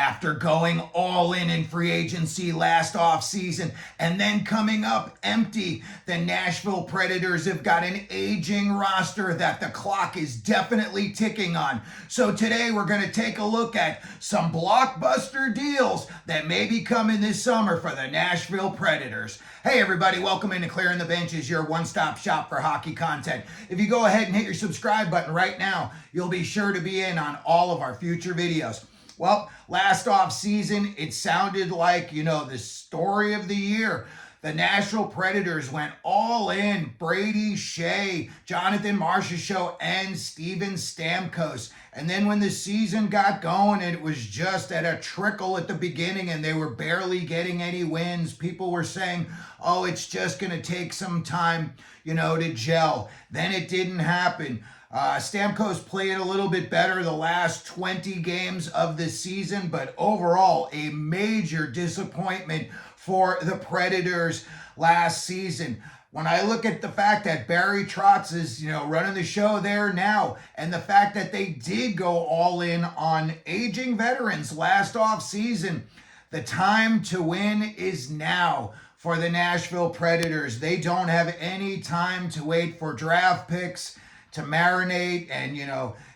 After going all in free agency last offseason and then coming up empty, the Nashville Predators have got an aging roster that the clock is definitely ticking on. So today we're going to take a look at some blockbuster deals that may be coming this summer for the Nashville Predators. Hey everybody, welcome into Clearing the Benches, your one-stop shop for hockey content. If you go ahead and hit your subscribe button right now, you'll be sure to be in on all of our future videos. Well, last off season, it sounded like, the story of the year. The Nashville Predators went all in. Brady Shea, Jonathan Marchessault, and Steven Stamkos. And then when the season got going, it was just at a trickle at the beginning and they were barely getting any wins. People were saying, oh, it's just going to take some time, to gel. Then it didn't happen. Stamkos played a little bit better the last 20 games of the season, but overall a major disappointment for the Predators last season. When I look at the fact that Barry Trotz is, running the show there now, and the fact that they did go all in on aging veterans last off season, the time to win is now for the Nashville Predators. They don't have any time to wait for draft picks to marinate, and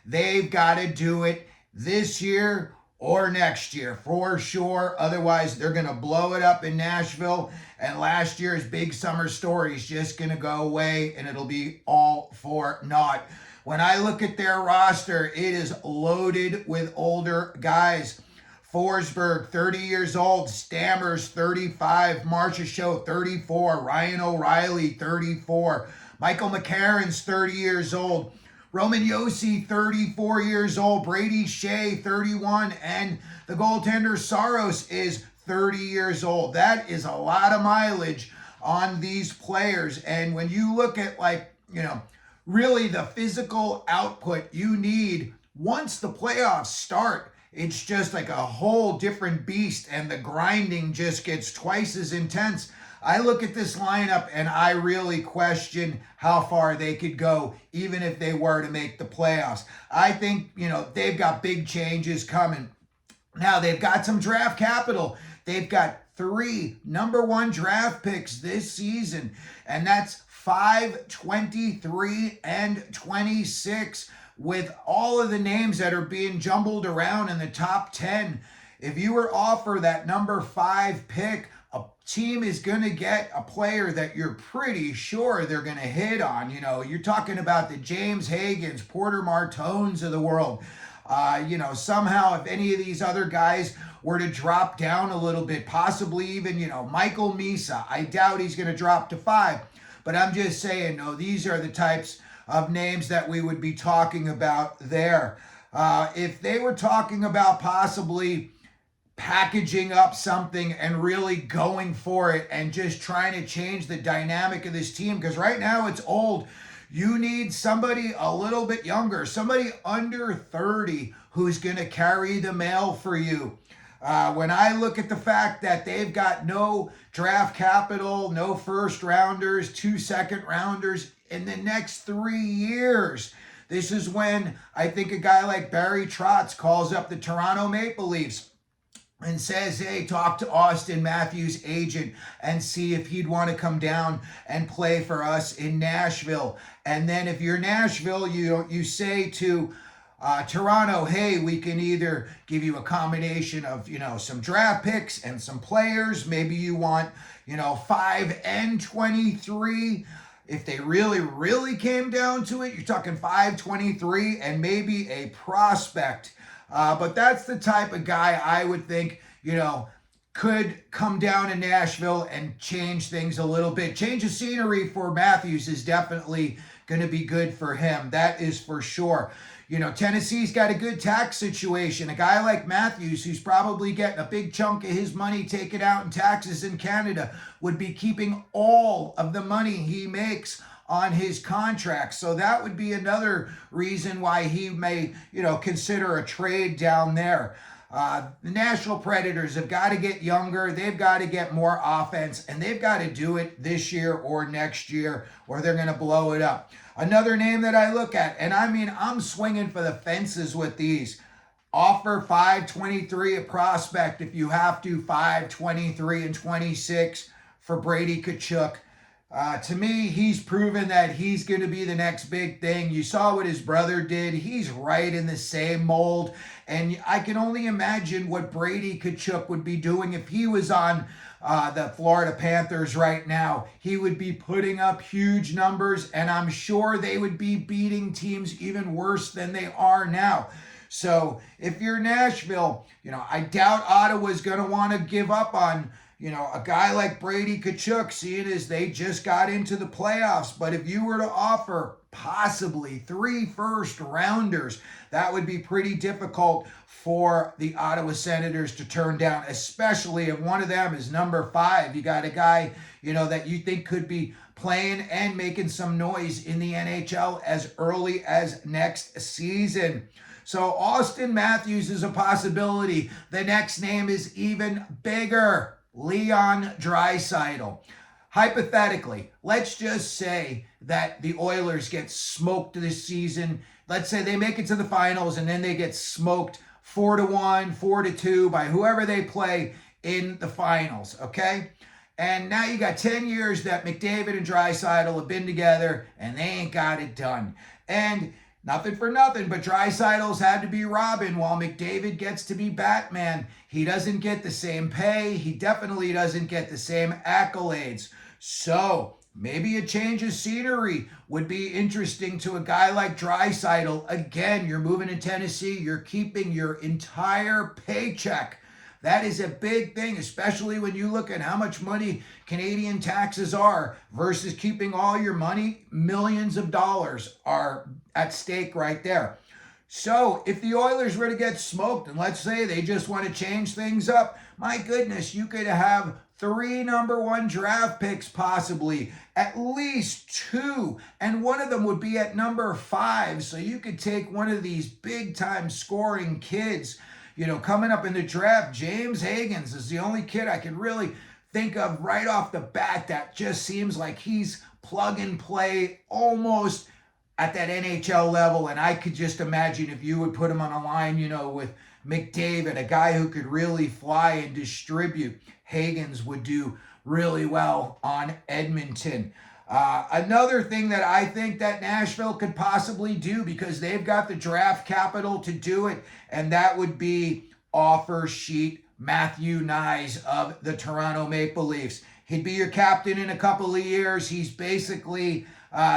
they've got to do it this year or next year for sure. Otherwise they're going to blow it up in Nashville, and last year's big summer story is just going to go away and it'll be all for naught. When I look at their roster, it is loaded with older guys. Forsberg, 30 years old. Stammers, 35. Marchessault, 34. Ryan O'Reilly, 34. Michael McCarron's 30 years old. Roman Josi, 34 years old. Brady Shea, 31. And the goaltender Saros is 30 years old. That is a lot of mileage on these players. And when you look at really the physical output you need once the playoffs start, it's just like a whole different beast, and the grinding just gets twice as intense. I look at this lineup and I really question how far they could go, even if they were to make the playoffs. I think, they've got big changes coming. Now, they've got some draft capital. They've got 3 number 1 draft picks this season, and that's 5, 23, and 26. With all of the names that are being jumbled around in the top 10, if you were offered that number 5 pick, a team is going to get a player that you're pretty sure they're going to hit on. You're talking about the James Hagans, Porter Martones of the world. Somehow if any of these other guys were to drop down a little bit, possibly even, Michael Misa, I doubt he's going to drop to 5. But I'm just saying, these are the types of names that we would be talking about there. If they were talking about possibly packaging up something and really going for it and just trying to change the dynamic of this team, because right now it's old. You need somebody a little bit younger, somebody under 30 who's going to carry the mail for you. When I look at the fact that they've got no draft capital, no first rounders, 2 second rounders in the next 3 years, this is when I think a guy like Barry Trotz calls up the Toronto Maple Leafs and says, hey, talk to Austin Matthews' agent and see if he'd want to come down and play for us in Nashville. And then if you're Nashville, you say to Toronto, hey, we can either give you a combination of, some draft picks and some players. Maybe you want, 5 and 23. If they really, really came down to it, you're talking 5, 23, and maybe a prospect. But that's the type of guy I would think, could come down to Nashville and change things a little bit. Change of scenery for Matthews is definitely going to be good for him. That is for sure. Tennessee's got a good tax situation. A guy like Matthews, who's probably getting a big chunk of his money taken out in taxes in Canada, would be keeping all of the money he makes on his contract. So that would be another reason why he may, consider a trade down there. The Nashville Predators have got to get younger. They've got to get more offense, and they've got to do it this year or next year, or they're going to blow it up. Another name that I look at, and I'm swinging for the fences with these. Offer 523 a prospect if you have to, 523 and 26 for Brady Tkachuk. To me, he's proven that he's going to be the next big thing. You saw what his brother did. He's right in the same mold. And I can only imagine what Brady Tkachuk would be doing if he was on the Florida Panthers right now. He would be putting up huge numbers, and I'm sure they would be beating teams even worse than they are now. So if you're Nashville, I doubt Ottawa's going to want to give up on a guy like Brady Tkachuk, seeing as they just got into the playoffs. But if you were to offer possibly 3 first-rounders, that would be pretty difficult for the Ottawa Senators to turn down, especially if one of them is number 5. You got a guy, that you think could be playing and making some noise in the NHL as early as next season. So Austin Matthews is a possibility. The next name is even bigger. Leon Draisaitl. Hypothetically, let's just say that the Oilers get smoked this season. Let's say they make it to the finals and then they get smoked 4-1, 4-2 by whoever they play in the finals, okay? And now you got 10 years that McDavid and Draisaitl have been together and they ain't got it done. And nothing for nothing, but Draisaitl's had to be Robin while McDavid gets to be Batman. He doesn't get the same pay. He definitely doesn't get the same accolades. So maybe a change of scenery would be interesting to a guy like Draisaitl. Again, you're moving to Tennessee. You're keeping your entire paycheck. That is a big thing, especially when you look at how much money Canadian taxes are versus keeping all your money. Millions of dollars are at stake right there. So if the Oilers were to get smoked, and let's say they just want to change things up, my goodness, you could have 3 number 1 draft picks possibly, at least 2, and one of them would be at number 5. So you could take one of these big-time scoring kids, coming up in the draft. James Higgins is the only kid I can really think of right off the bat that just seems like he's plug and play almost at that NHL level. And I could just imagine if you would put him on a line, with McDavid, a guy who could really fly and distribute, Higgins would do really well on Edmonton. Another thing that I think that Nashville could possibly do, because they've got the draft capital to do it, and that would be offer sheet Matthew Knies of the Toronto Maple Leafs. He'd be your captain in a couple of years. He's basically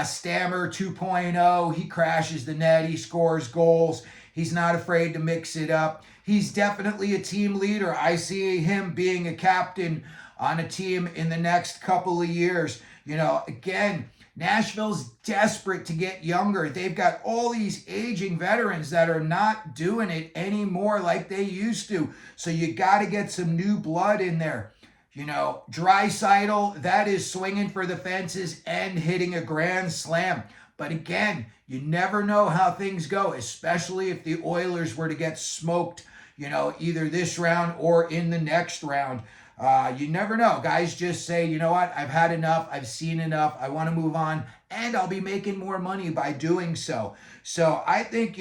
Stammer 2.0. He crashes the net. He scores goals. He's not afraid to mix it up. He's definitely a team leader. I see him being a captain on a team in the next couple of years. Again, Nashville's desperate to get younger. They've got all these aging veterans that are not doing it anymore like they used to. So you got to get some new blood in there. Draisaitl, that is swinging for the fences and hitting a grand slam. But again, you never know how things go, especially if the Oilers were to get smoked, either this round or in the next round. You never know. Guys just say, you know what, I've had enough. I've seen enough. I want to move on, and I'll be making more money by doing so. So I think,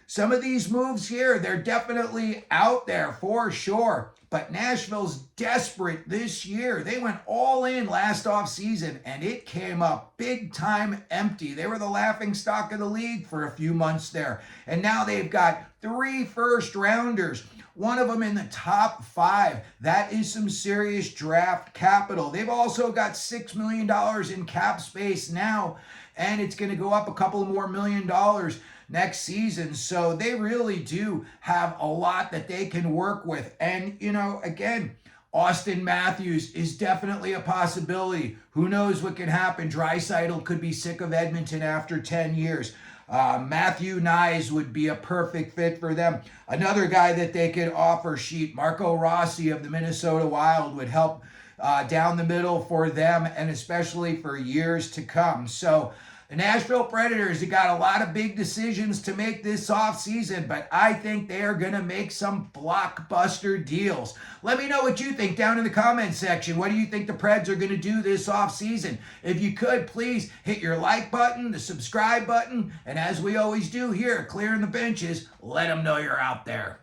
some of these moves here, they're definitely out there for sure. But Nashville's desperate this year. They went all in last offseason, and it came up big time empty. They were the laughing stock of the league for a few months there. And now they've got 3 first-rounders. One of them in the top 5. That is some serious draft capital. They've also got $6 million in cap space now, and it's going to go up a couple more $1 million next season. So they really do have a lot that they can work with. And, again, Austin Matthews is definitely a possibility. Who knows what can happen? Draisaitl could be sick of Edmonton after 10 years. Matthew Knies would be a perfect fit for them. Another guy that they could offer sheet, Marco Rossi of the Minnesota Wild, would help down the middle for them, and especially for years to come. So The Nashville Predators have got a lot of big decisions to make this offseason, but I think they are going to make some blockbuster deals. Let me know what you think down in the comments section. What do you think the Preds are going to do this offseason? If you could, please hit your like button, the subscribe button, and as we always do here, clearing the benches, let them know you're out there.